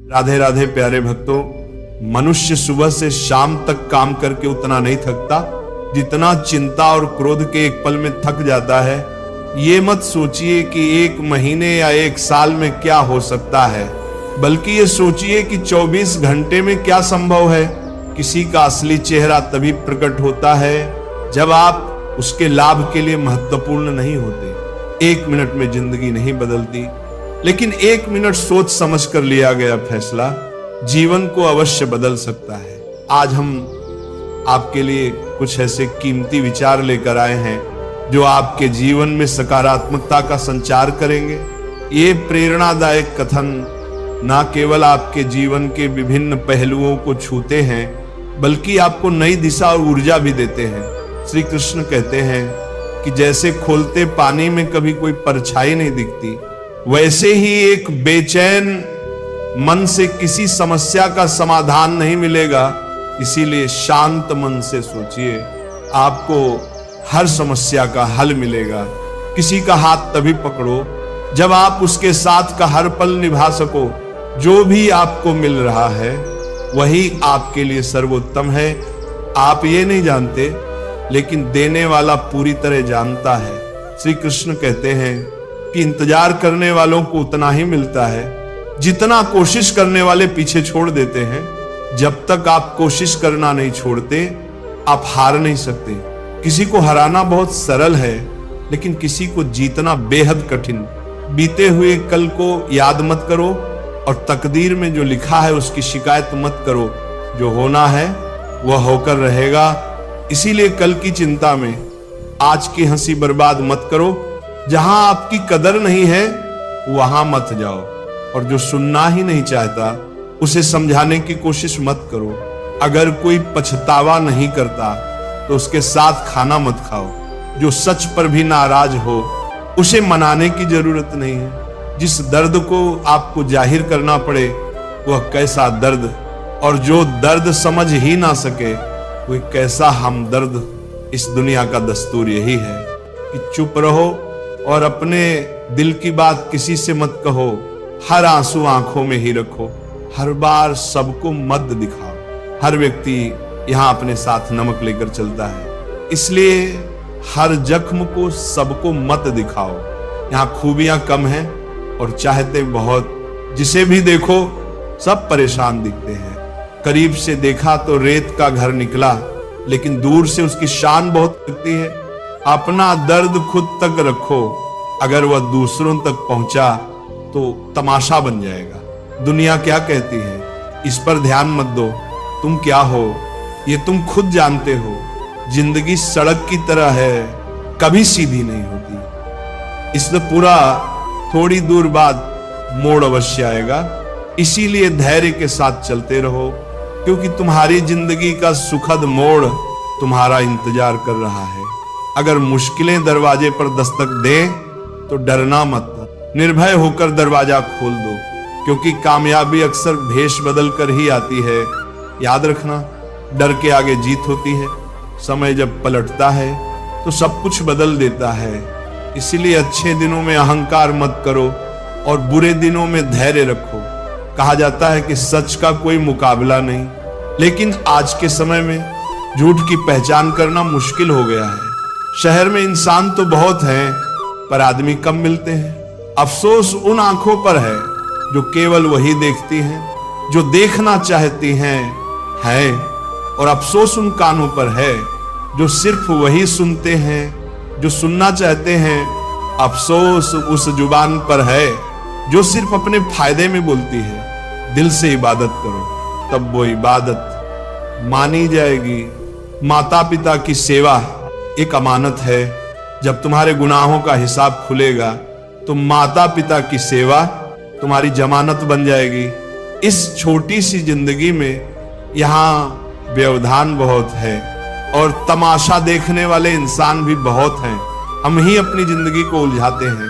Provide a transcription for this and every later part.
राधे राधे प्यारे भक्तों, मनुष्य सुबह से शाम तक काम करके उतना नहीं थकता जितना चिंता और क्रोध के एक पल में थक जाता है। ये मत सोचिए कि एक महीने या एक साल में क्या हो सकता है, बल्कि ये सोचिए कि 24 घंटे में क्या संभव है। किसी का असली चेहरा तभी प्रकट होता है जब आप उसके लाभ के लिए महत्वपूर्ण नहीं होते। 1 मिनट में जिंदगी नहीं बदलती, लेकिन 1 मिनट सोच समझ कर लिया गया फैसला जीवन को अवश्य बदल सकता है। आज हम आपके लिए कुछ ऐसे कीमती विचार लेकर आए हैं जो आपके जीवन में सकारात्मकता का संचार करेंगे। ये प्रेरणादायक कथन न केवल आपके जीवन के विभिन्न पहलुओं को छूते हैं, बल्कि आपको नई दिशा और ऊर्जा भी देते हैं। श्री कृष्ण कहते हैं कि जैसे खोलते पानी में कभी कोई परछाई नहीं दिखती, वैसे ही एक बेचैन मन से किसी समस्या का समाधान नहीं मिलेगा। इसीलिए शांत मन से सोचिए, आपको हर समस्या का हल मिलेगा। किसी का हाथ तभी पकड़ो जब आप उसके साथ का हर पल निभा सको। जो भी आपको मिल रहा है वही आपके लिए सर्वोत्तम है। आप ये नहीं जानते, लेकिन देने वाला पूरी तरह जानता है। श्री कृष्ण कहते हैं कि इंतजार करने वालों को उतना ही मिलता है जितना कोशिश करने वाले पीछे छोड़ देते हैं। जब तक आप कोशिश करना नहीं छोड़ते, आप हार नहीं सकते। किसी को हराना बहुत सरल है, लेकिन किसी को जीतना बेहद कठिन। बीते हुए कल को याद मत करो और तकदीर में जो लिखा है उसकी शिकायत मत करो। जो होना है वह होकर रहेगा। इसीलिए कल की चिंता में आज की हंसी बर्बाद मत करो। जहां आपकी कदर नहीं है वहां मत जाओ, और जो सुनना ही नहीं चाहता उसे समझाने की कोशिश मत करो। अगर कोई पछतावा नहीं करता तो उसके साथ खाना मत खाओ। जो सच पर भी नाराज हो उसे मनाने की जरूरत नहीं है। जिस दर्द को आपको जाहिर करना पड़े वह कैसा दर्द, और जो दर्द समझ ही ना सके वह कैसा हमदर्द। इस दुनिया का दस्तूर यही है कि चुप रहो और अपने दिल की बात किसी से मत कहो। हर आंसू आंखों में ही रखो। हर बार सबको मत दिखाओ। हर व्यक्ति यहाँ अपने साथ नमक लेकर चलता है, इसलिए हर जख्म को सबको मत दिखाओ। यहाँ खूबियां कम हैं और चाहते बहुत। जिसे भी देखो सब परेशान दिखते हैं। करीब से देखा तो रेत का घर निकला, लेकिन दूर से उसकी शान बहुत लगती है। अपना दर्द खुद तक रखो, अगर वह दूसरों तक पहुंचा तो तमाशा बन जाएगा। दुनिया क्या कहती है इस पर ध्यान मत दो। तुम क्या हो ये तुम खुद जानते हो। जिंदगी सड़क की तरह है, कभी सीधी नहीं होती। इससे पूरा थोड़ी दूर बाद मोड़ अवश्य आएगा। इसीलिए धैर्य के साथ चलते रहो, क्योंकि तुम्हारी जिंदगी का सुखद मोड़ तुम्हारा इंतजार कर रहा है। अगर मुश्किलें दरवाजे पर दस्तक दें तो डरना मत, निर्भय होकर दरवाजा खोल दो, क्योंकि कामयाबी अक्सर भेष बदल कर ही आती है। याद रखना, डर के आगे जीत होती है। समय जब पलटता है तो सब कुछ बदल देता है। इसीलिए अच्छे दिनों में अहंकार मत करो और बुरे दिनों में धैर्य रखो। कहा जाता है कि सच का कोई मुकाबला नहीं, लेकिन आज के समय में झूठ की पहचान करना मुश्किल हो गया है। शहर में इंसान तो बहुत हैं, पर आदमी कम मिलते हैं। अफसोस उन आंखों पर है जो केवल वही देखती हैं जो देखना चाहती हैं, और अफसोस उन कानों पर है जो सिर्फ वही सुनते हैं जो सुनना चाहते हैं। अफसोस उस जुबान पर है जो सिर्फ अपने फायदे में बोलती है। दिल से इबादत करो, तब वो इबादत मानी जाएगी। माता पिता की सेवा एक अमानत है। जब तुम्हारे गुनाहों का हिसाब खुलेगा तो माता पिता की सेवा तुम्हारी जमानत बन जाएगी। इस छोटी सी जिंदगी में यहाँ व्यवधान बहुत है और तमाशा देखने वाले इंसान भी बहुत हैं। हम ही अपनी जिंदगी को उलझाते हैं,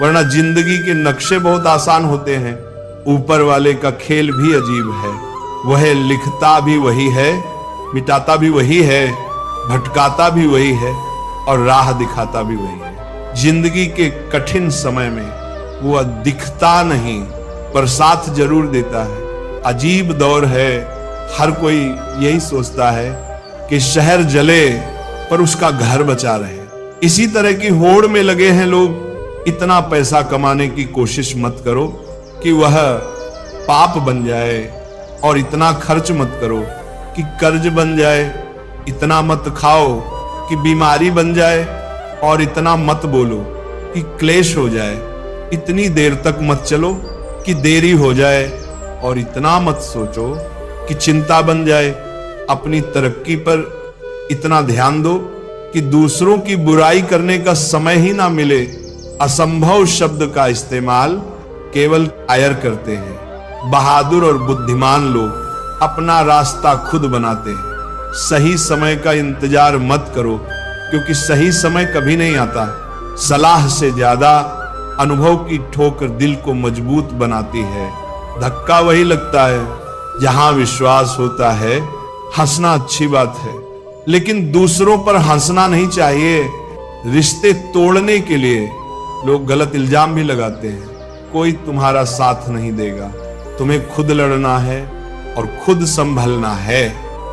वरना जिंदगी के नक्शे बहुत आसान होते हैं। ऊपर वाले का खेल भी अजीब है। वह लिखता भी वही है, मिटाता भी वही है, भटकाता भी वही है और राह दिखाता भी वही है। जिंदगी के कठिन समय में वह दिखता नहीं पर साथ जरूर देता है। अजीब दौर है। हर कोई यही सोचता है कि शहर जले पर उसका घर बचा रहे। इसी तरह की होड़ में लगे हैं लोग। इतना पैसा कमाने की कोशिश मत करो कि वह पाप बन जाए, और इतना खर्च मत करो कि कर्ज बन जाए। इतना मत खाओ कि बीमारी बन जाए, और इतना मत बोलो कि क्लेश हो जाए। इतनी देर तक मत चलो कि देरी हो जाए, और इतना मत सोचो कि चिंता बन जाए। अपनी तरक्की पर इतना ध्यान दो कि दूसरों की बुराई करने का समय ही ना मिले। असंभव शब्द का इस्तेमाल केवल कायर करते हैं। बहादुर और बुद्धिमान लोग अपना रास्ता खुद बनाते हैं। सही समय का इंतजार मत करो, क्योंकि सही समय कभी नहीं आता। सलाह से ज्यादा अनुभव की ठोकर दिल को मजबूत बनाती है। धक्का वही लगता है जहां विश्वास होता है। हंसना अच्छी बात है, लेकिन दूसरों पर हंसना नहीं चाहिए। रिश्ते तोड़ने के लिए लोग गलत इल्जाम भी लगाते हैं। कोई तुम्हारा साथ नहीं देगा। तुम्हें खुद लड़ना है और खुद संभलना है।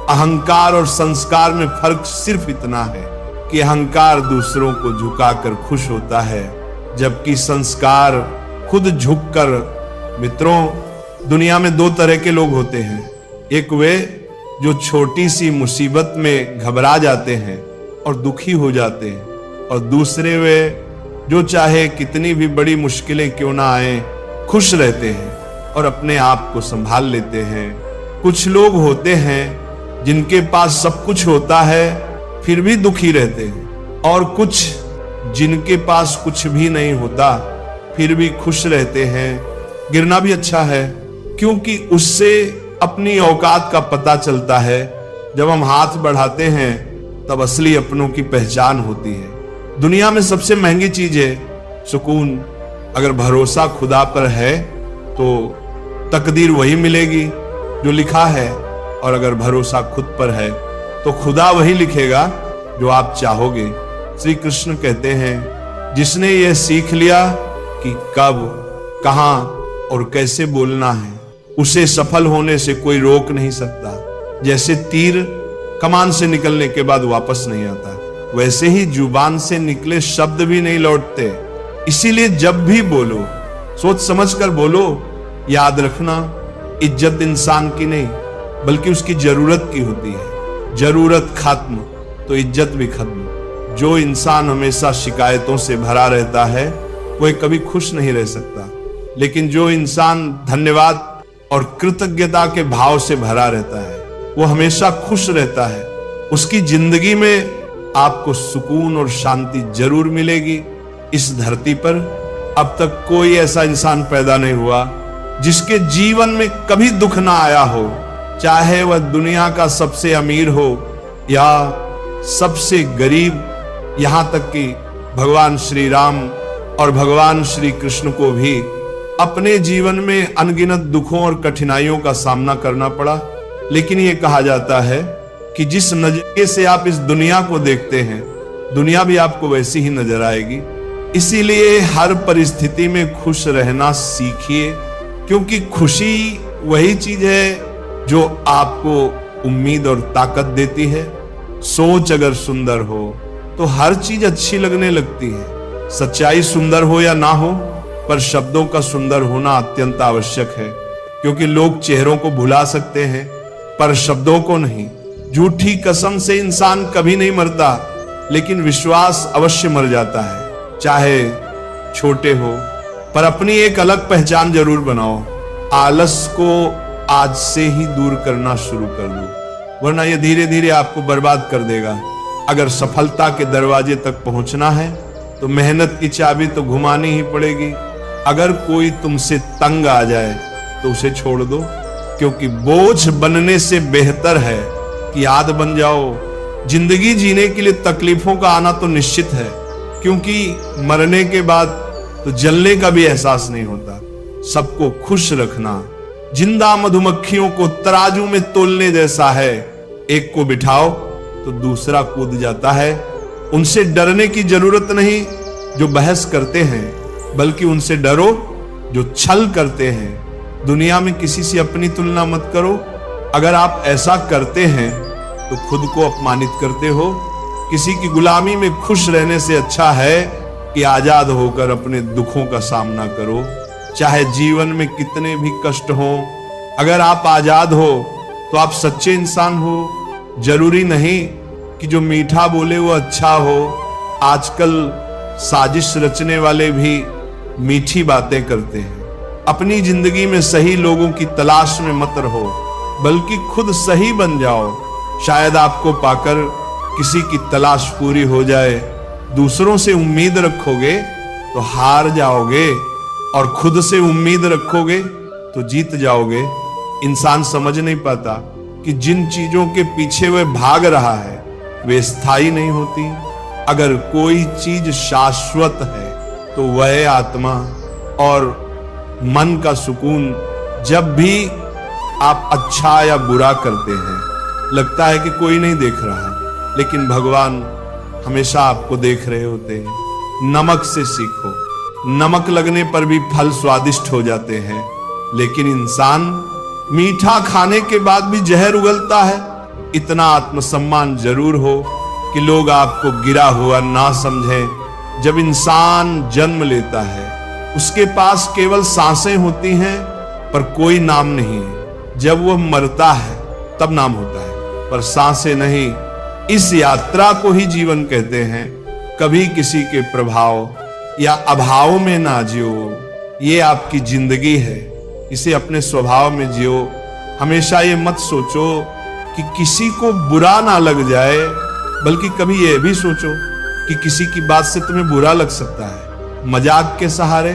अहंकार और संस्कार में फर्क सिर्फ इतना है कि अहंकार दूसरों को झुकाकर खुश होता है, जबकि संस्कार खुद झुककर। मित्रों, दुनिया में दो तरह के लोग होते हैं। एक वे जो छोटी सी मुसीबत में घबरा जाते हैं और दुखी हो जाते हैं, और दूसरे वे जो चाहे कितनी भी बड़ी मुश्किलें क्यों ना आए, खुश रहते हैं और अपने आप को संभाल लेते हैं। कुछ लोग होते हैं जिनके पास सब कुछ होता है फिर भी दुखी रहते हैं, और कुछ जिनके पास कुछ भी नहीं होता फिर भी खुश रहते हैं। गिरना भी अच्छा है, क्योंकि उससे अपनी औकात का पता चलता है। जब हम हाथ बढ़ाते हैं तब असली अपनों की पहचान होती है। दुनिया में सबसे महंगी चीज है सुकून। अगर भरोसा खुदा पर है तो तकदीर वही मिलेगी जो लिखा है, और अगर भरोसा खुद पर है तो खुदा वही लिखेगा जो आप चाहोगे। श्री कृष्ण कहते हैं, जिसने यह सीख लिया कि कब, कहां और कैसे बोलना है, उसे सफल होने से कोई रोक नहीं सकता। जैसे तीर कमान से निकलने के बाद वापस नहीं आता, वैसे ही जुबान से निकले शब्द भी नहीं लौटते। इसीलिए जब भी बोलो सोच समझकर बोलो। याद रखना, इज्जत इंसान की नहीं बल्कि उसकी जरूरत की होती है। जरूरत खत्म तो इज्जत भी खत्म। जो इंसान हमेशा शिकायतों से भरा रहता है वह कभी खुश नहीं रह सकता, लेकिन जो इंसान धन्यवाद और कृतज्ञता के भाव से भरा रहता है वो हमेशा खुश रहता है। उसकी जिंदगी में आपको सुकून और शांति जरूर मिलेगी। इस धरती पर अब तक कोई ऐसा इंसान पैदा नहीं हुआ जिसके जीवन में कभी दुख ना आया हो, चाहे वह दुनिया का सबसे अमीर हो या सबसे गरीब। यहां तक कि भगवान श्री राम और भगवान श्री कृष्ण को भी अपने जीवन में अनगिनत दुखों और कठिनाइयों का सामना करना पड़ा। लेकिन यह कहा जाता है कि जिस नजरिए से आप इस दुनिया को देखते हैं, दुनिया भी आपको वैसी ही नजर आएगी। इसीलिए हर परिस्थिति में खुश रहना सीखिए, क्योंकि खुशी वही चीज है जो आपको उम्मीद और ताकत देती है। सोच अगर सुंदर हो तो हर चीज अच्छी लगने लगती है। सच्चाई सुंदर हो या ना हो, पर शब्दों का सुंदर होना अत्यंत आवश्यक है, क्योंकि लोग चेहरों को भुला सकते हैं पर शब्दों को नहीं। झूठी कसम से इंसान कभी नहीं मरता, लेकिन विश्वास अवश्य मर जाता है। चाहे छोटे हो, पर अपनी एक अलग पहचान जरूर बनाओ। आलस को आज से ही दूर करना शुरू कर दो, वरना यह धीरे धीरे आपको बर्बाद कर देगा। अगर सफलता के दरवाजे तक पहुंचना है तो मेहनत की चाबी तो घुमानी ही पड़ेगी। अगर कोई तुमसे तंग आ जाए तो उसे छोड़ दो, क्योंकि बोझ बनने से बेहतर है कि याद बन जाओ। जिंदगी जीने के लिए तकलीफों का आना तो निश्चित है, क्योंकि मरने के बाद तो जलने का भी एहसास नहीं होता। सबको खुश रखना जिंदा मधुमक्खियों को तराजू में तोलने जैसा है। एक को बिठाओ तो दूसरा कूद जाता है। उनसे डरने की जरूरत नहीं जो बहस करते हैं, बल्कि उनसे डरो जो छल करते हैं। दुनिया में किसी से अपनी तुलना मत करो। अगर आप ऐसा करते हैं तो खुद को अपमानित करते हो। किसी की गुलामी में खुश रहने से अच्छा है कि आजाद होकर अपने दुखों का सामना करो, चाहे जीवन में कितने भी कष्ट हो। अगर आप आजाद हो तो आप सच्चे इंसान हो। जरूरी नहीं कि जो मीठा बोले वो अच्छा हो। आजकल साजिश रचने वाले भी मीठी बातें करते हैं। अपनी जिंदगी में सही लोगों की तलाश में मत रहो, बल्कि खुद सही बन जाओ। शायद आपको पाकर किसी की तलाश पूरी हो जाए। दूसरों से उम्मीद रखोगे तो हार जाओगे, और खुद से उम्मीद रखोगे तो जीत जाओगे। इंसान समझ नहीं पाता कि जिन चीजों के पीछे वह भाग रहा है वे स्थायी नहीं होती। अगर कोई चीज शाश्वत है तो वह आत्मा और मन का सुकून। जब भी आप अच्छा या बुरा करते हैं लगता है कि कोई नहीं देख रहा है, लेकिन भगवान हमेशा आपको देख रहे होते हैं। नमक से सीखो। नमक लगने पर भी फल स्वादिष्ट हो जाते हैं, लेकिन इंसान मीठा खाने के बाद भी जहर उगलता है। इतना आत्मसम्मान जरूर हो कि लोग आपको गिरा हुआ ना समझें। जब इंसान जन्म लेता है उसके पास केवल सांसें होती हैं पर कोई नाम नहीं है। जब वह मरता है तब नाम होता है, पर सांसें नहीं। इस यात्रा को ही जीवन कहते हैं। कभी किसी के प्रभाव या अभाव में ना जियो। ये आपकी जिंदगी है, इसे अपने स्वभाव में जियो। हमेशा ये मत सोचो कि किसी को बुरा ना लग जाए, बल्कि कभी ये भी सोचो कि किसी की बात से तुम्हें बुरा लग सकता है। मजाक के सहारे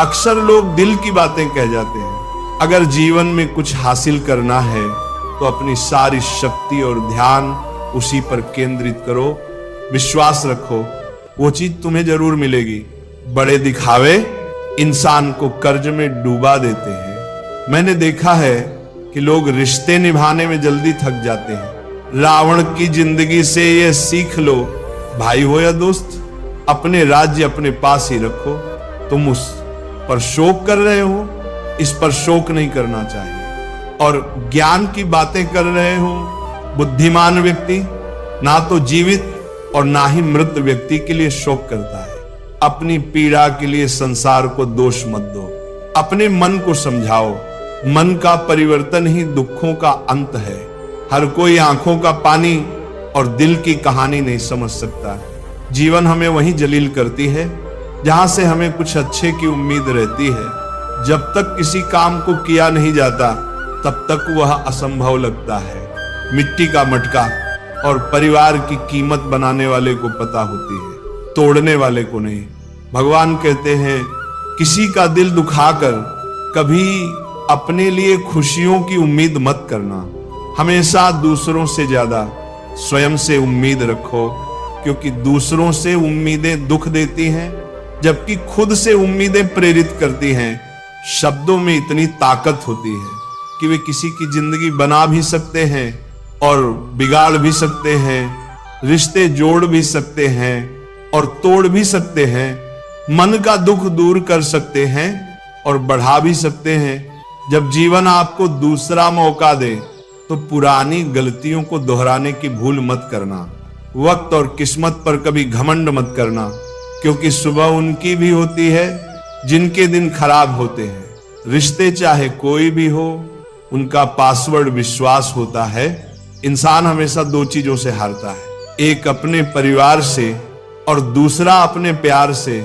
अक्सर लोग दिल की बातें कह जाते हैं। अगर जीवन में कुछ हासिल करना है तो अपनी सारी शक्ति और ध्यान उसी पर केंद्रित करो। विश्वास रखो, वो चीज तुम्हें जरूर मिलेगी। बड़े दिखावे इंसान को कर्ज में डूबा देते हैं। मैंने देखा है कि लोग रिश्ते निभाने में जल्दी थक जाते हैं। रावण की जिंदगी से ये सीख लो, भाई हो या दोस्त, अपने राज्य अपने पास ही रखो। तुम उस पर शोक कर रहे हो, इस पर शोक नहीं करना चाहिए। और ज्ञान की बातें कर रहे हो, बुद्धिमान व्यक्ति ना तो जीवित और ना ही मृत व्यक्ति के लिए शोक करता है। अपनी पीड़ा के लिए संसार को दोष मत दो। अपने मन को समझाओ। मन का परिवर्तन ही दुखों का अंत है। हर कोई आंखों का पानी और दिल की कहानी नहीं समझ सकता। जीवन हमें वहीं जलील करती है जहां से हमें कुछ अच्छे की उम्मीद रहती है। जब तक किसी काम को किया नहीं जाता तब तक वह असंभव लगता है। मिट्टी का मटका और परिवार की कीमत बनाने वाले को पता होती है, तोड़ने वाले को नहीं। भगवान कहते हैं किसी का दिल दुखाकर कभी अपने लिए खुशियों की उम्मीद मत करना। हमेशा दूसरों से ज्यादा स्वयं से उम्मीद रखो, क्योंकि दूसरों से उम्मीदें दुख देती हैं जबकि खुद से उम्मीदें प्रेरित करती हैं। शब्दों में इतनी ताकत होती है कि वे किसी की जिंदगी बना भी सकते हैं और बिगाड़ भी सकते हैं। रिश्ते जोड़ भी सकते हैं और तोड़ भी सकते हैं। मन का दुख दूर कर सकते हैं और बढ़ा भी सकते हैं। जब जीवन आपको दूसरा मौका दे तो पुरानी गलतियों को दोहराने की भूल मत करना। वक्त और किस्मत पर कभी घमंड मत करना, क्योंकि सुबह उनकी भी होती है जिनके दिन खराब होते हैं। रिश्ते चाहे कोई भी हो, उनका पासवर्ड विश्वास होता है। इंसान हमेशा दो चीजों से हारता है, एक अपने परिवार से और दूसरा अपने प्यार से।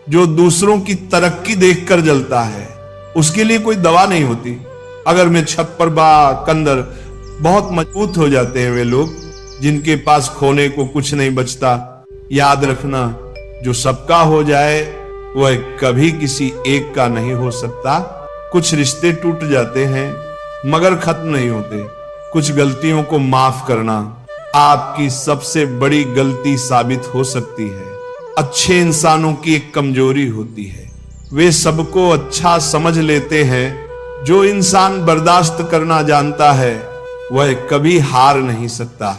जो दूसरों की तरक्की देखकर जलता है उसके लिए कोई दवा नहीं होती। अगर मैं छत पर कंदर बहुत मजबूत हो जाते हैं वे लोग जिनके पास खोने को कुछ नहीं बचता। याद रखना, जो सबका हो जाए वह कभी किसी एक का नहीं हो सकता। कुछ रिश्ते टूट जाते हैं मगर खत्म नहीं होते। कुछ गलतियों को माफ करना आपकी सबसे बड़ी गलती साबित हो सकती है। अच्छे इंसानों की एक कमजोरी होती है, वे सबको अच्छा समझ लेते हैं। जो इंसान बर्दाश्त करना जानता है वह कभी हार नहीं सकता।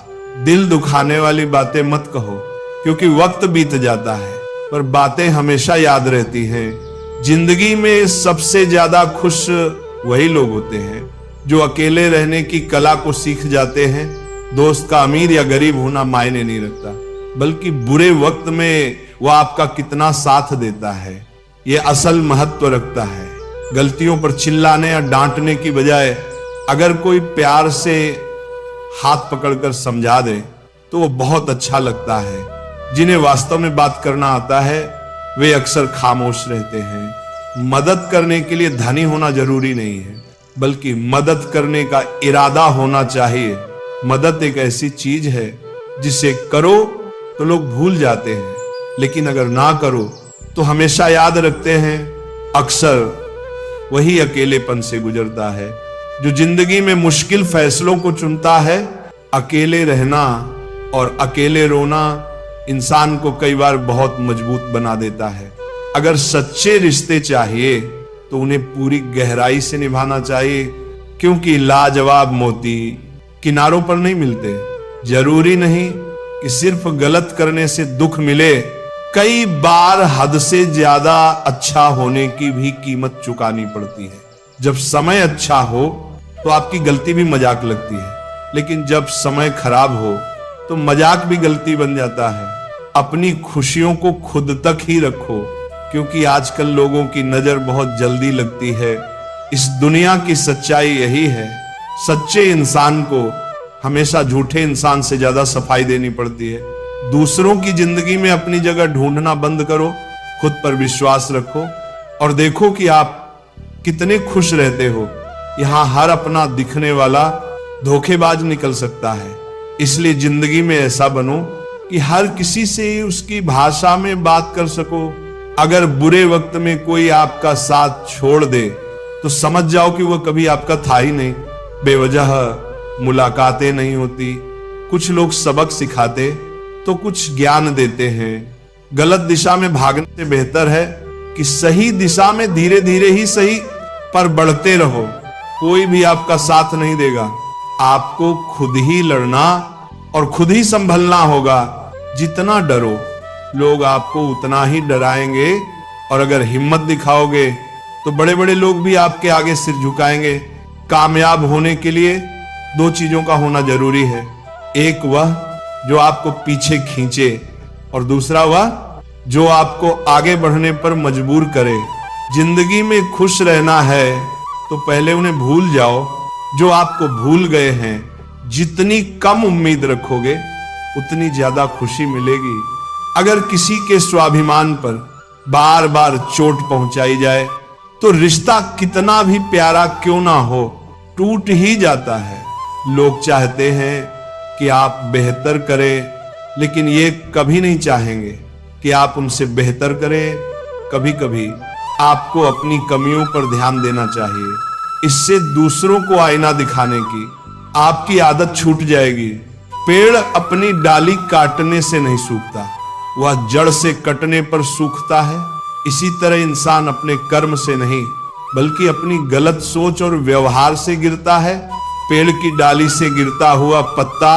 दिल दुखाने वाली बातें मत कहो, क्योंकि वक्त बीत जाता है पर बातें हमेशा याद रहती हैं। जिंदगी में सबसे ज्यादा खुश वही लोग होते हैं जो अकेले रहने की कला को सीख जाते हैं। दोस्त का अमीर या गरीब होना मायने नहीं रखता, बल्कि बुरे वक्त में वह आपका कितना साथ देता है ये असल महत्व रखता है। गलतियों पर चिल्लाने या डांटने की बजाय अगर कोई प्यार से हाथ पकड़कर समझा दे तो वो बहुत अच्छा लगता है। जिन्हें वास्तव में बात करना आता है वे अक्सर खामोश रहते हैं। मदद करने के लिए धनी होना जरूरी नहीं है, बल्कि मदद करने का इरादा होना चाहिए। मदद एक ऐसी चीज है जिसे करो तो लोग भूल जाते हैं, लेकिन अगर ना करो तो हमेशा याद रखते हैं। अक्सर वही अकेलेपन से गुजरता है जो जिंदगी में मुश्किल फैसलों को चुनता है। अकेले रहना और अकेले रोना इंसान को कई बार बहुत मजबूत बना देता है। अगर सच्चे रिश्ते चाहिए तो उन्हें पूरी गहराई से निभाना चाहिए, क्योंकि लाजवाब मोती किनारों पर नहीं मिलते। जरूरी नहीं कि सिर्फ गलत करने से दुख मिले, कई बार हद से ज्यादा अच्छा होने की भी कीमत चुकानी पड़ती है। जब समय अच्छा हो तो आपकी गलती भी मजाक लगती है, लेकिन जब समय खराब हो तो मजाक भी गलती बन जाता है। अपनी खुशियों को खुद तक ही रखो, क्योंकि आजकल लोगों की नजर बहुत जल्दी लगती है। इस दुनिया की सच्चाई यही है, सच्चे इंसान को हमेशा झूठे इंसान से ज्यादा सफाई देनी पड़ती है। दूसरों की जिंदगी में अपनी जगह ढूंढना बंद करो, खुद पर विश्वास रखो और देखो कि आप कितने खुश रहते हो। यहाँ हर अपना दिखने वाला धोखेबाज निकल सकता है, इसलिए जिंदगी में ऐसा बनो कि हर किसी से उसकी भाषा में बात कर सको। अगर बुरे वक्त में कोई आपका साथ छोड़ दे तो समझ जाओ कि वह कभी आपका था ही नहीं। बेवजह मुलाकातें नहीं होती। कुछ लोग सबक सिखाते तो कुछ ज्ञान देते हैं। गलत दिशा में भागने से बेहतर है कि सही दिशा में धीरे धीरे ही सही पर बढ़ते रहो। कोई भी आपका साथ नहीं देगा, आपको खुद ही लड़ना और खुद ही संभलना होगा। जितना डरो लोग आपको उतना ही डराएंगे, और अगर हिम्मत दिखाओगे तो बड़े बड़े लोग भी आपके आगे सिर झुकाएंगे। कामयाब होने के लिए दो चीजों का होना जरूरी है, एक वह जो आपको पीछे खींचे और दूसरा वह जो आपको आगे बढ़ने पर मजबूर करे। जिंदगी में खुश रहना है तो पहले उन्हें भूल जाओ जो आपको भूल गए हैं। जितनी कम उम्मीद रखोगे उतनी ज्यादा खुशी मिलेगी। अगर किसी के स्वाभिमान पर बार बार चोट पहुंचाई जाए तो रिश्ता कितना भी प्यारा क्यों ना हो टूट ही जाता है। लोग चाहते हैं कि आप बेहतर करें, लेकिन ये कभी नहीं चाहेंगे कि आप उनसे बेहतर करें। कभी कभी आपको अपनी कमियों पर ध्यान देना चाहिए, इससे दूसरों को आईना दिखाने की आपकी आदत छूट जाएगी। पेड़ अपनी डाली काटने से नहीं सूखता, वह जड़ से कटने पर सूखता है। इसी तरह इंसान अपने कर्म से नहीं बल्कि अपनी गलत सोच और व्यवहार से गिरता है। पेड़ की डाली से गिरता हुआ पत्ता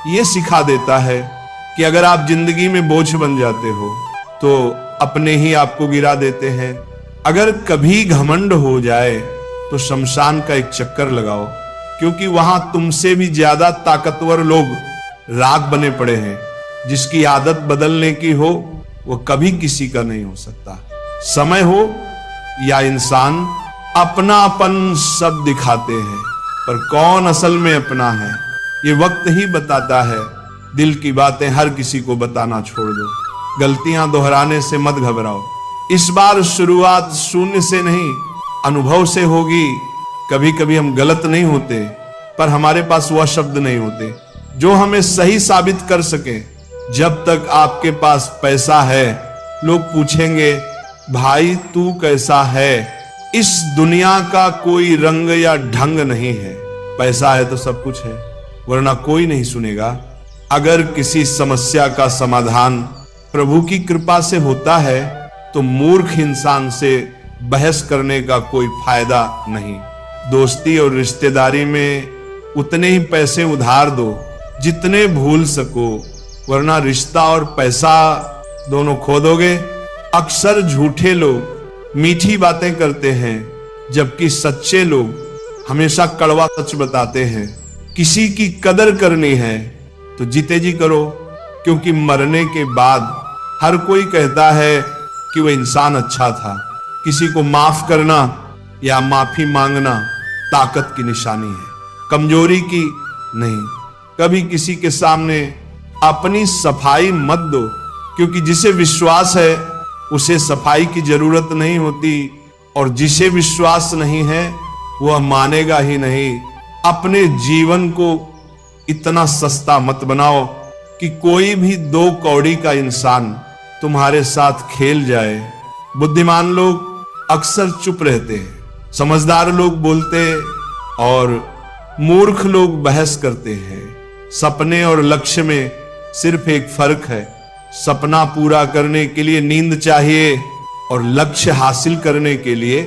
ये सिखा देता है कि अगर आप जिंदगी में बोझ बन जाते हो तो अपने ही आपको गिरा देते हैं। अगर कभी घमंड हो जाए तो शमशान का एक चक्कर लगाओ, क्योंकि वहां तुमसे भी ज्यादा ताकतवर लोग राख बने पड़े हैं। जिसकी आदत बदलने की हो वो कभी किसी का नहीं हो सकता। समय हो या इंसान, अपनापन सब दिखाते हैं, पर कौन असल में अपना है ये वक्त ही बताता है। दिल की बातें हर किसी को बताना छोड़ दो। गलतियां दोहराने से मत घबराओ। इस बार शुरुआत शून्य से नहीं अनुभव से होगी। कभी कभी हम गलत नहीं होते, पर हमारे पास वह शब्द नहीं होते जो हमें सही साबित कर सके। जब तक आपके पास पैसा है लोग पूछेंगे भाई तू कैसा है। इस दुनिया का कोई रंग या ढंग नहीं है। पैसा है तो सब कुछ है, वरना कोई नहीं सुनेगा। अगर किसी समस्या का समाधान प्रभु की कृपा से होता है तो मूर्ख इंसान से बहस करने का कोई फायदा नहीं। दोस्ती और रिश्तेदारी में उतने ही पैसे उधार दो जितने भूल सको, वरना रिश्ता और पैसा दोनों खो दोगे। अक्सर झूठे लोग मीठी बातें करते हैं जबकि सच्चे लोग हमेशा कड़वा सच बताते हैं। किसी की कदर करनी है तो जीते जी करो, क्योंकि मरने के बाद हर कोई कहता है कि वह इंसान अच्छा था। किसी को माफ करना या माफी मांगना ताकत की निशानी है, कमजोरी की नहीं। कभी किसी के सामने अपनी सफाई मत दो, क्योंकि जिसे विश्वास है उसे सफाई की जरूरत नहीं होती, और जिसे विश्वास नहीं है वह मानेगा ही नहीं। अपने जीवन को इतना सस्ता मत बनाओ कि कोई भी 2 कौड़ी का इंसान तुम्हारे साथ खेल जाए। बुद्धिमान लोग अक्सर चुप रहते हैं, समझदार लोग बोलते और मूर्ख लोग बहस करते हैं। सपने और लक्ष्य में सिर्फ एक फर्क है, सपना पूरा करने के लिए नींद चाहिए और लक्ष्य हासिल करने के लिए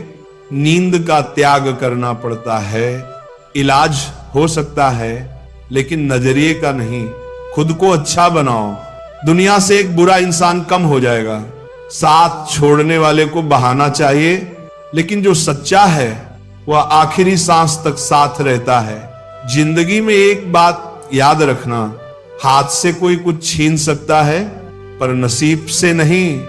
नींद का त्याग करना पड़ता है। इलाज हो सकता है लेकिन नजरिए का नहीं। खुद को अच्छा बनाओ, दुनिया से एक बुरा इंसान कम हो जाएगा। साथ छोड़ने वाले को बहाना चाहिए, लेकिन जो सच्चा है वह आखिरी सांस तक साथ रहता है। जिंदगी में एक बात याद रखना, हाथ से कोई कुछ छीन सकता है पर नसीब से नहीं।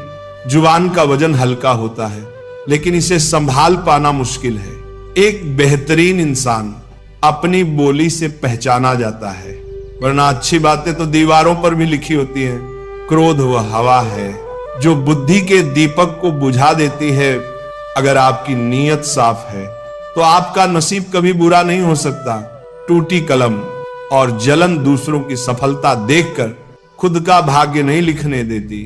जुबान का वजन हल्का होता है लेकिन इसे संभाल पाना मुश्किल है। एक बेहतरीन इंसान अपनी बोली से पहचाना जाता है, वरना अच्छी बातें तो दीवारों पर भी लिखी होती हैं। क्रोध वह हवा है जो बुद्धि के दीपक को बुझा देती है। अगर आपकी नीयत साफ है तो आपका नसीब कभी बुरा नहीं हो सकता। टूटी कलम और जलन दूसरों की सफलता देखकर खुद का भाग्य नहीं लिखने देती।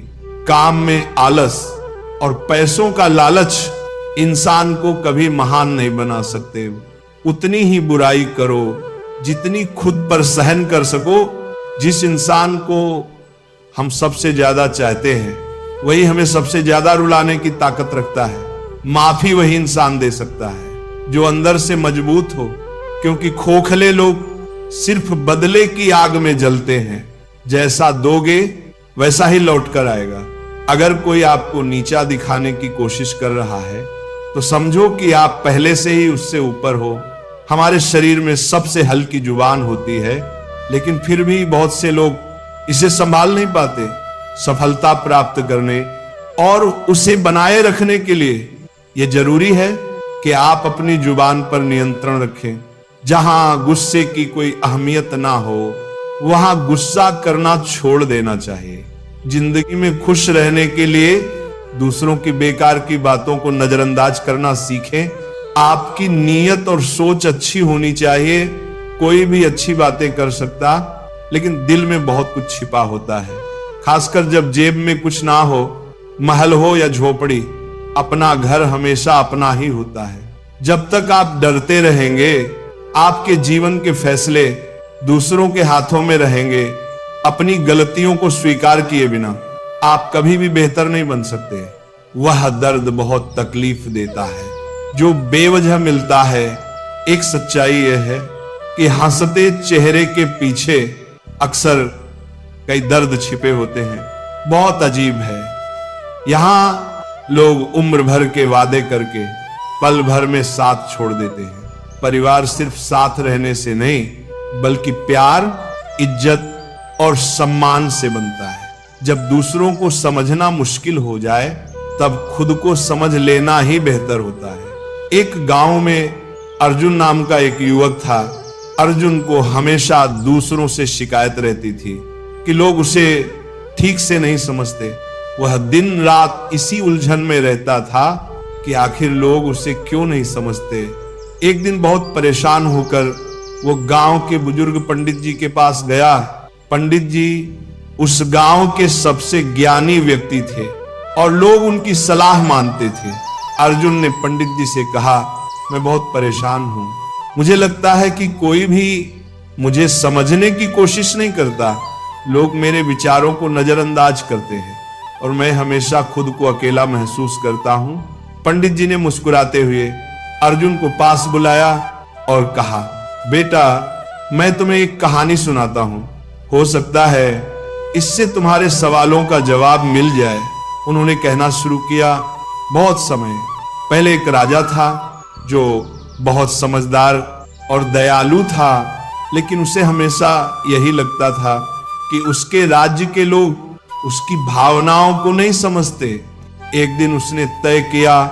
काम में आलस और पैसों का लालच इंसान को कभी महान नहीं बना सकते। उतनी ही बुराई करो जितनी खुद पर सहन कर सको। जिस इंसान को हम सबसे ज्यादा चाहते हैं वही हमें सबसे ज्यादा रुलाने की ताकत रखता है। माफी वही इंसान दे सकता है जो अंदर से मजबूत हो, क्योंकि खोखले लोग सिर्फ बदले की आग में जलते हैं। जैसा दोगे वैसा ही लौट कर आएगा। अगर कोई आपको नीचा दिखाने की कोशिश कर रहा है तो समझो कि आप पहले से ही उससे ऊपर हो। हमारे शरीर में सबसे हल्की जुबान होती है, लेकिन फिर भी बहुत से लोग इसे संभाल नहीं पाते। सफलता प्राप्त करने और उसे बनाए रखने के लिए यह जरूरी है कि आप अपनी जुबान पर नियंत्रण रखें। जहां गुस्से की कोई अहमियत ना हो वहां गुस्सा करना छोड़ देना चाहिए। जिंदगी में खुश रहने के लिए दूसरों की बेकार की बातों को नजरअंदाज करना सीखें। आपकी नीयत और सोच अच्छी होनी चाहिए। कोई भी अच्छी बातें कर सकता, लेकिन दिल में बहुत कुछ छिपा होता है। खासकर जब जेब में कुछ ना हो, महल हो या झोपड़ी, अपना घर हमेशा अपना ही होता है। जब तक आप डरते रहेंगे आपके जीवन के फैसले दूसरों के हाथों में रहेंगे। अपनी गलतियों को स्वीकार किए बिना आप कभी भी बेहतर नहीं बन सकते। वह दर्द बहुत तकलीफ देता है जो बेवजह मिलता है। एक सच्चाई यह है कि हंसते चेहरे के पीछे अक्सर कई दर्द छिपे होते हैं। बहुत अजीब है, यहां लोग उम्र भर के वादे करके पल भर में साथ छोड़ देते हैं। परिवार सिर्फ साथ रहने से नहीं, बल्कि प्यार, इज्जत और सम्मान से बनता है। जब दूसरों को समझना मुश्किल हो जाए तब खुद को समझ लेना ही बेहतर होता है। एक गांव में अर्जुन नाम का एक युवक था। अर्जुन को हमेशा दूसरों से शिकायत रहती थी कि लोग उसे ठीक से नहीं समझते। वह दिन रात इसी उलझन में रहता था कि आखिर लोग उसे क्यों नहीं समझते। एक दिन बहुत परेशान होकर वो गांव के बुजुर्ग पंडित जी के पास गया। पंडित जी उस गांव के सबसे ज्ञानी व्यक्ति थे और लोग उनकी सलाह मानते थे। अर्जुन ने पंडित जी से कहा, मैं बहुत परेशान हूं, मुझे लगता है कि कोई भी मुझे समझने की कोशिश नहीं करता। लोग मेरे विचारों को नजरअंदाज करते हैं और मैं हमेशा खुद को अकेला महसूस करता हूं। पंडित जी ने मुस्कुराते हुए अर्जुन को पास बुलाया और कहा, बेटा मैं तुम्हें एक कहानी सुनाता हूं, हो सकता है इससे तुम्हारे सवालों का जवाब मिल जाए। उन्होंने कहना शुरू किया, बहुत समय पहले एक राजा था जो बहुत समझदार और दयालु था, लेकिन उसे हमेशा यही लगता था कि उसके राज्य के लोग उसकी भावनाओं को नहीं समझते। एक दिन उसने तय किया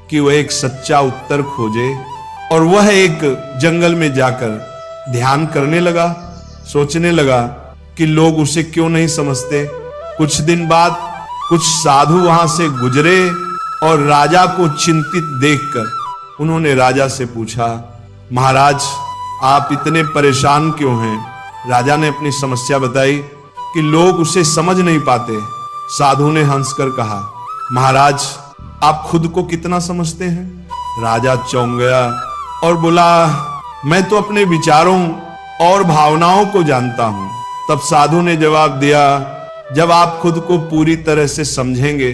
कि वह एक सच्चा उत्तर खोजे और वह एक जंगल में जाकर ध्यान करने लगा, सोचने लगा कि लोग उसे क्यों नहीं समझते। कुछ दिन बाद कुछ साधु वहां से गुजरे और राजा को चिंतित देखकर उन्होंने राजा से पूछा, महाराज आप इतने परेशान क्यों हैं? राजा ने अपनी समस्या बताई कि लोग उसे समझ नहीं पाते। साधु ने हंसकर कहा, महाराज आप खुद को कितना समझते हैं? राजा चौंक गया और बोला, मैं तो अपने विचारों और भावनाओं को जानता हूं। तब साधु ने जवाब दिया, जब आप खुद को पूरी तरह से समझेंगे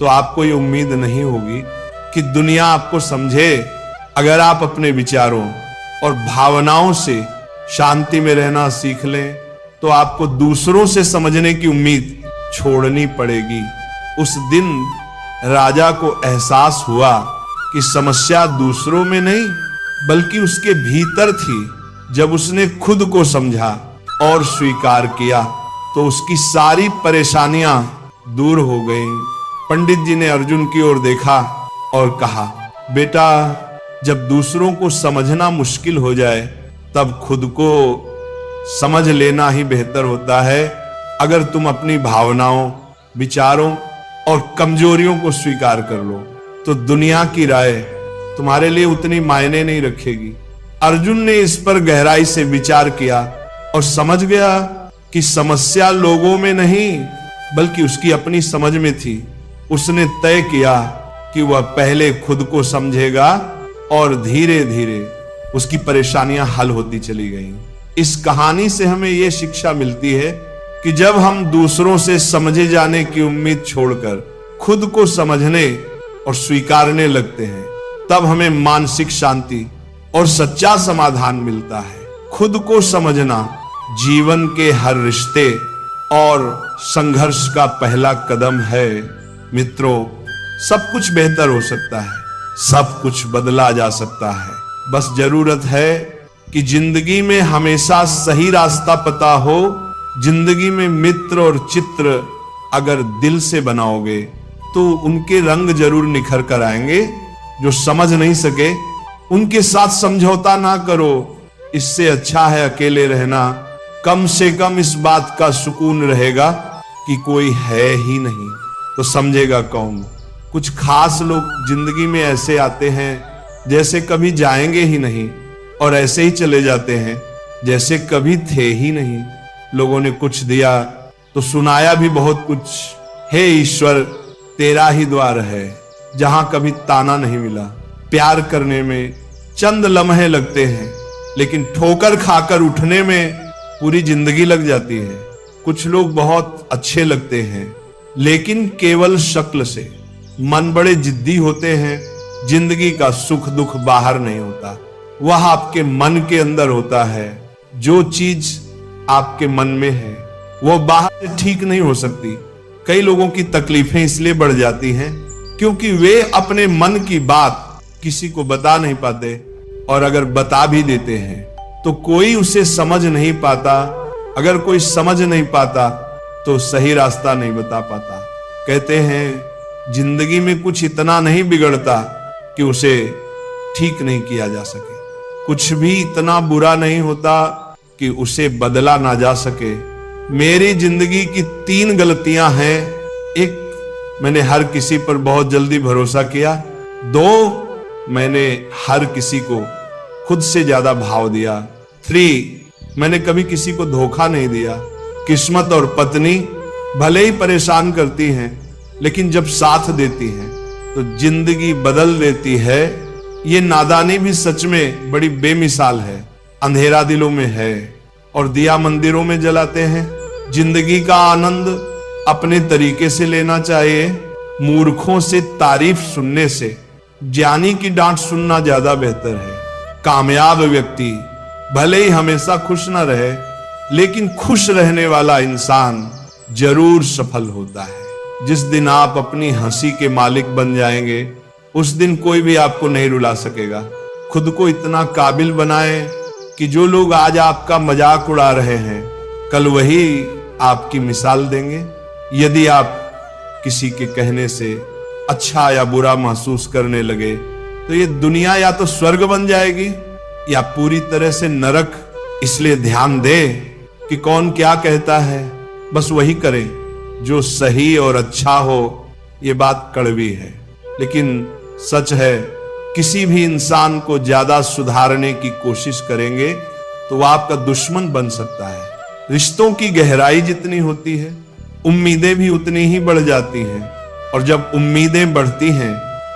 तो आपको ये उम्मीद नहीं होगी कि दुनिया आपको समझे। अगर आप अपने विचारों और भावनाओं से शांति में रहना सीख लें तो आपको दूसरों से समझने की उम्मीद छोड़नी पड़ेगी। उस दिन राजा को एहसास हुआ कि समस्या दूसरों में नहीं बल्कि उसके भीतर थी। जब उसने खुद को समझा और स्वीकार किया तो उसकी सारी परेशानियां दूर हो गईं। पंडित जी ने अर्जुन की ओर देखा और कहा, बेटा जब दूसरों को समझना मुश्किल हो जाए तब खुद को समझ लेना ही बेहतर होता है। अगर तुम अपनी भावनाओं, विचारों और कमजोरियों को स्वीकार कर लो तो दुनिया की राय तुम्हारे लिए उतनी मायने नहीं रखेगी। अर्जुन ने इस पर गहराई से विचार किया और समझ गया कि समस्या लोगों में नहीं बल्कि उसकी अपनी समझ में थी। उसने तय किया कि वह पहले खुद को समझेगा और धीरे धीरे उसकी परेशानियां हल होती चली गईं। इस कहानी से हमें यह शिक्षा मिलती है कि जब हम दूसरों से समझे जाने की उम्मीद छोड़कर खुद को समझने और स्वीकारने लगते हैं तब हमें मानसिक शांति और सच्चा समाधान मिलता है। खुद को समझना जीवन के हर रिश्ते और संघर्ष का पहला कदम है। मित्रों, सब कुछ बेहतर हो सकता है, सब कुछ बदला जा सकता है। बस जरूरत है कि जिंदगी में हमेशा सही रास्ता पता हो। जिंदगी में मित्र और चित्र अगर दिल से बनाओगे तो उनके रंग जरूर निखर कर आएंगे। जो समझ नहीं सके उनके साथ समझौता ना करो। इससे अच्छा है अकेले रहना। कम से कम इस बात का सुकून रहेगा कि कोई है ही नहीं तो समझेगा कौन। कुछ खास लोग जिंदगी में ऐसे आते हैं जैसे कभी जाएंगे ही नहीं और ऐसे ही चले जाते हैं जैसे कभी थे ही नहीं। लोगों ने कुछ दिया तो सुनाया भी बहुत कुछ। हे ईश्वर, तेरा ही द्वार है जहां कभी ताना नहीं मिला। प्यार करने में चंद लम्हे लगते हैं लेकिन ठोकर खाकर उठने में पूरी जिंदगी लग जाती है। कुछ लोग बहुत अच्छे लगते हैं लेकिन केवल शक्ल से। मन बड़े जिद्दी होते हैं। जिंदगी का सुख दुख बाहर नहीं होता, वह आपके मन के अंदर होता है। जो चीज आपके मन में है वो बाहर से ठीक नहीं हो सकती। कई लोगों की तकलीफें इसलिए बढ़ जाती हैं क्योंकि वे अपने मन की बात किसी को बता नहीं पाते और अगर बता भी देते हैं तो कोई उसे समझ नहीं पाता। अगर कोई समझ नहीं पाता तो सही रास्ता नहीं बता पाता। कहते हैं जिंदगी में कुछ इतना नहीं बिगड़ता कि उसे ठीक नहीं किया जा सके। कुछ भी इतना बुरा नहीं होता कि उसे बदला ना जा सके। मेरी जिंदगी की 3 गलतियां हैं। 1, मैंने हर किसी पर बहुत जल्दी भरोसा किया। 2, मैंने हर किसी को खुद से ज्यादा भाव दिया। 3, मैंने कभी किसी को धोखा नहीं दिया। किस्मत और पत्नी भले ही परेशान करती हैं लेकिन जब साथ देती हैं तो जिंदगी बदल देती है। ये नादानी भी सच में बड़ी बेमिसाल है। अंधेरा दिलों में है और दिया मंदिरों में जलाते हैं। जिंदगी का आनंद अपने तरीके से लेना चाहिए। मूर्खों से तारीफ सुनने से ज्ञानी की डांट सुनना ज्यादा बेहतर है। कामयाब व्यक्ति भले ही हमेशा खुश ना रहे लेकिन खुश रहने वाला इंसान जरूर सफल होता है। जिस दिन आप अपनी हंसी के मालिक बन जाएंगे उस दिन कोई भी आपको नहीं रुला सकेगा। खुद को इतना काबिल बनाएं कि जो लोग आज आपका मजाक उड़ा रहे हैं, कल वही आपकी मिसाल देंगे। यदि आप किसी के कहने से अच्छा या बुरा महसूस करने लगे तो ये दुनिया या तो स्वर्ग बन जाएगी या पूरी तरह से नरक। इसलिए ध्यान दें कि कौन क्या कहता है, बस वही करें जो सही और अच्छा हो। ये बात कड़वी है लेकिन सच है। किसी भी इंसान को ज्यादा सुधारने की कोशिश करेंगे तो वह आपका दुश्मन बन सकता है। रिश्तों की गहराई जितनी होती है, उम्मीदें भी उतनी ही बढ़ जाती हैं, और जब उम्मीदें बढ़ती हैं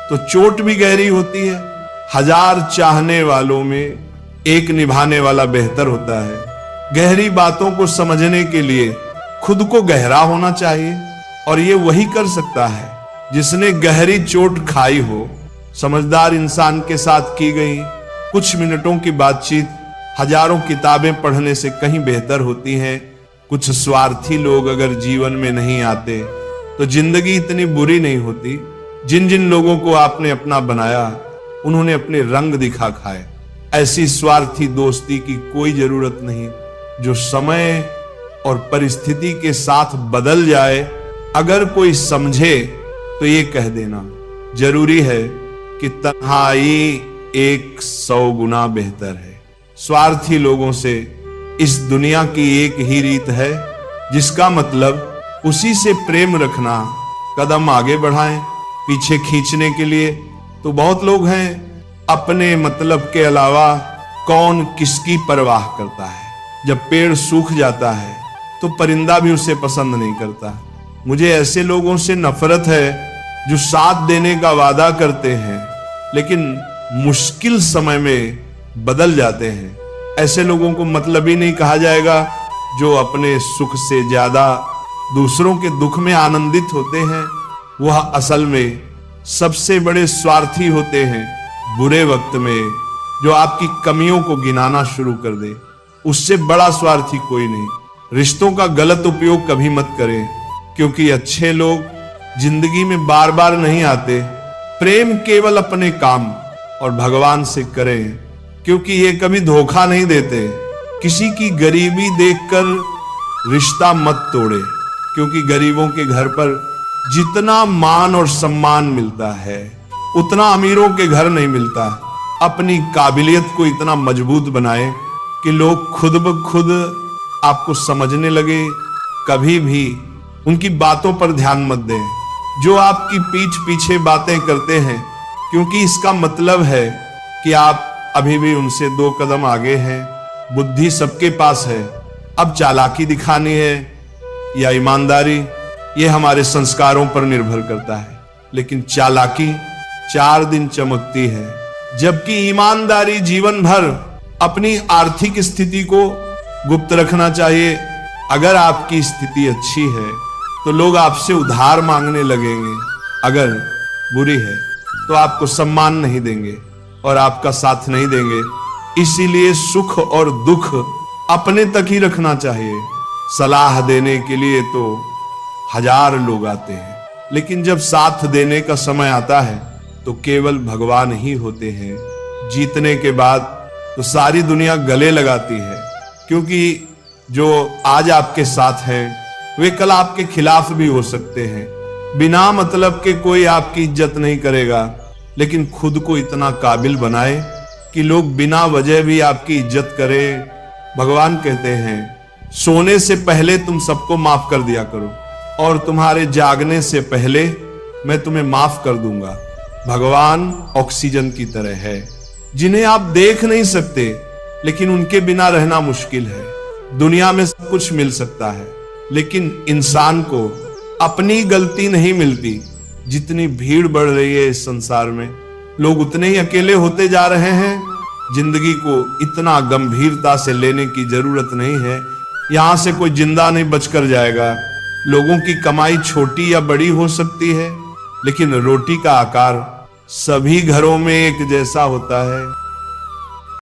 तो चोट भी गहरी होती है। 1000 चाहने वालों में एक निभाने वाला बेहतर होता है। गहरी बातों को समझने के लिए खुद को गहरा होना चाहिए, और ये वही कर सकता है जिसने गहरी चोट खाई हो। समझदार इंसान के साथ की गई कुछ मिनटों की बातचीत हजारों किताबें पढ़ने से कहीं बेहतर होती हैं। कुछ स्वार्थी लोग अगर जीवन में नहीं आते तो जिंदगी इतनी बुरी नहीं होती। जिन जिन लोगों को आपने अपना बनाया उन्होंने अपने रंग दिखा खाए। ऐसी स्वार्थी दोस्ती की कोई जरूरत नहीं जो समय और परिस्थिति के साथ बदल जाए। अगर कोई समझे तो ये कह देना जरूरी है कि तन्हाई 100 गुना बेहतर है। स्वार्थी लोगों से इस दुनिया की एक ही रीत है, जिसका मतलब उसी से प्रेम रखना। कदम आगे बढ़ाएं पीछे खींचने के लिए तो बहुत लोग हैं। अपने मतलब के अलावा कौन किसकी परवाह करता है। जब पेड़ सूख जाता है तो परिंदा भी उसे पसंद नहीं करता। मुझे ऐसे लोगों से नफरत है जो साथ देने का वादा करते हैं लेकिन मुश्किल समय में बदल जाते हैं। ऐसे लोगों को मतलबी नहीं कहा जाएगा जो अपने सुख से ज्यादा दूसरों के दुख में आनंदित होते हैं। वह असल में सबसे बड़े स्वार्थी होते हैं। बुरे वक्त में जो आपकी कमियों को गिनाना शुरू कर दे, उससे बड़ा स्वार्थी कोई नहीं। रिश्तों का गलत उपयोग कभी मत करें, क्योंकि अच्छे लोग जिंदगी में बार बार नहीं आते। प्रेम केवल अपने काम और भगवान से करें, क्योंकि ये कभी धोखा नहीं देते। किसी की गरीबी देखकर रिश्ता मत तोड़े, क्योंकि गरीबों के घर पर जितना मान और सम्मान मिलता है उतना अमीरों के घर नहीं मिलता। अपनी काबिलियत को इतना मजबूत बनाएं कि लोग खुद ब खुद आपको समझने लगे। कभी भी उनकी बातों पर ध्यान मत दें जो आपकी पीठ पीछे बातें करते हैं, क्योंकि इसका मतलब है कि आप अभी भी उनसे 2 कदम आगे हैं। बुद्धि सबके पास है, अब चालाकी दिखानी है या ईमानदारी, ये हमारे संस्कारों पर निर्भर करता है। लेकिन चालाकी 4 दिन चमकती है, जबकि ईमानदारी जीवन भर। अपनी आर्थिक स्थिति को गुप्त रखना चाहिए। अगर आपकी स्थिति अच्छी है तो लोग आपसे उधार मांगने लगेंगे, अगर बुरी है तो आपको सम्मान नहीं देंगे और आपका साथ नहीं देंगे। इसीलिए सुख और दुख अपने तक ही रखना चाहिए। सलाह देने के लिए तो 1000 लोग आते हैं, लेकिन जब साथ देने का समय आता है तो केवल भगवान ही होते हैं। जीतने के बाद तो सारी दुनिया गले लगाती है, क्योंकि जो आज आपके साथ हैं वे कल आपके खिलाफ भी हो सकते हैं। बिना मतलब के कोई आपकी इज्जत नहीं करेगा, लेकिन खुद को इतना काबिल बनाए कि लोग बिना वजह भी आपकी इज्जत करें। भगवान कहते हैं सोने से पहले तुम सबको माफ कर दिया करो, और तुम्हारे जागने से पहले मैं तुम्हें माफ कर दूंगा। भगवान ऑक्सीजन की तरह है, जिन्हें आप देख नहीं सकते, लेकिन उनके बिना रहना मुश्किल है। दुनिया में सब कुछ मिल सकता है, लेकिन इंसान को अपनी गलती नहीं मिलती। जितनी भीड़ बढ़ रही है इस संसार में, लोग उतने ही अकेले होते जा रहे हैं। जिंदगी को इतना गंभीरता से लेने की जरूरत नहीं है। यहां से कोई जिंदा नहीं बचकर जाएगा। लोगों की कमाई छोटी या बड़ी हो सकती है, लेकिन रोटी का आकार सभी घरों में एक जैसा होता है।